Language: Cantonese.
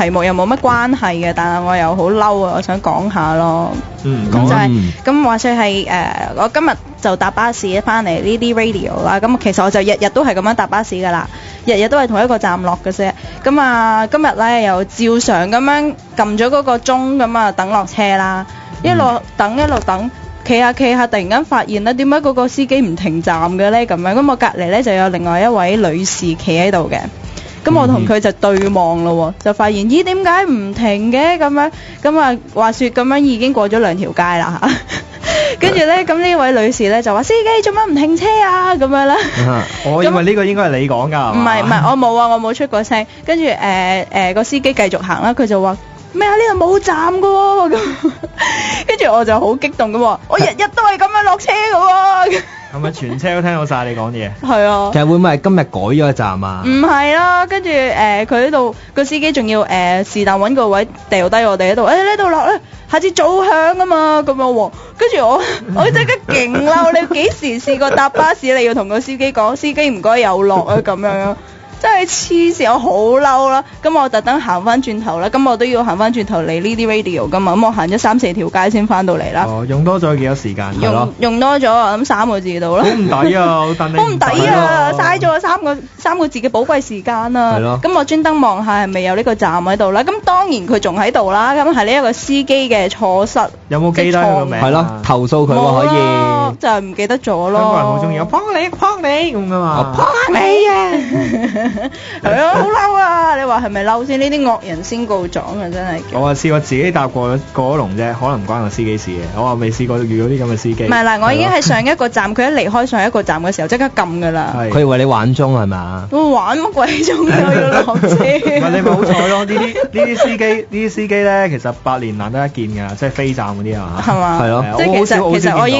題目又冇乜關係嘅，但係我又好嬲啊，我想講下咯。咁就係咁話說係我今日就搭巴士翻嚟呢啲 radio 啦。咁其實我就日日都係咁樣搭巴士噶啦，日日都係同一個站落嘅啫。咁啊，今日咧又照常咁樣撳咗嗰個鐘咁啊，等落車啦，一路等一路等。企下，突然間發現咧，點解嗰個司機唔停站嘅咧？咁樣，咁我隔離咧就有另外一位女士企喺度嘅，咁我同佢就對望咯，就發現咦，點解唔停嘅？咁樣，咁啊話説咁樣已經過咗2條街啦嚇，跟住咧咁呢位女士咧就話：司機做乜唔停車啊？咁樣啦。我因為呢個應該係你講㗎。唔係，我冇啊，我冇出過聲。跟住個司機繼續行啦，佢就話。咩啊？呢度冇站㗎喎，咁跟住我就好激動咁話，我日日都係咁樣落車㗎喎。係咪全車都聽到晒你講嘢？係啊。其實會唔會係今日改咗一站啊？唔係啦，跟住佢呢度個司機仲要是但揾個位掉低我哋喺度，呢度落咧，下次早響啊嘛，咁樣喎。跟住我即刻勁嬲，你幾時試過搭巴士你要同個司機講，司機唔該有落啊咁樣。真係黐線，我好嬲啦！咁我特登行翻轉頭啦，咁我都要行翻轉頭嚟呢啲 radio 噶嘛，咁我行咗3-4條街先翻到嚟啦。用多咗幾多時間？用多咗我諗3個字到啦。好唔抵啊！好唔抵啊！嘥咗三個字嘅寶貴時間啊！咁我專登望下係咪有呢個站喺度啦。咁當然佢仲喺度啦。咁係呢一個司機嘅錯失。有冇記得佢個名？係咯，投訴佢喎可以。就係唔記得咗咯。香港人好中意我幫你咁噶嘛。我幫你啊！係啊，好嬲啊！你話係咪嬲先？呢啲惡人先告狀啊！真係。我話試過自己搭過咗龍啫，可能唔關個司機事嘅。我話未試過遇到啲咁嘅司機。唔係啦，我已經喺上一個站，佢一離開上一個站嘅時候即刻撳㗎啦。佢以為你玩鐘係嘛？我玩乜鬼鐘啊？要落車。唔係你咪好彩咯！呢啲司機咧，其實8年難得一見㗎，即係飛站嗰啲啊。係嘛？係咯。即係其實我應該。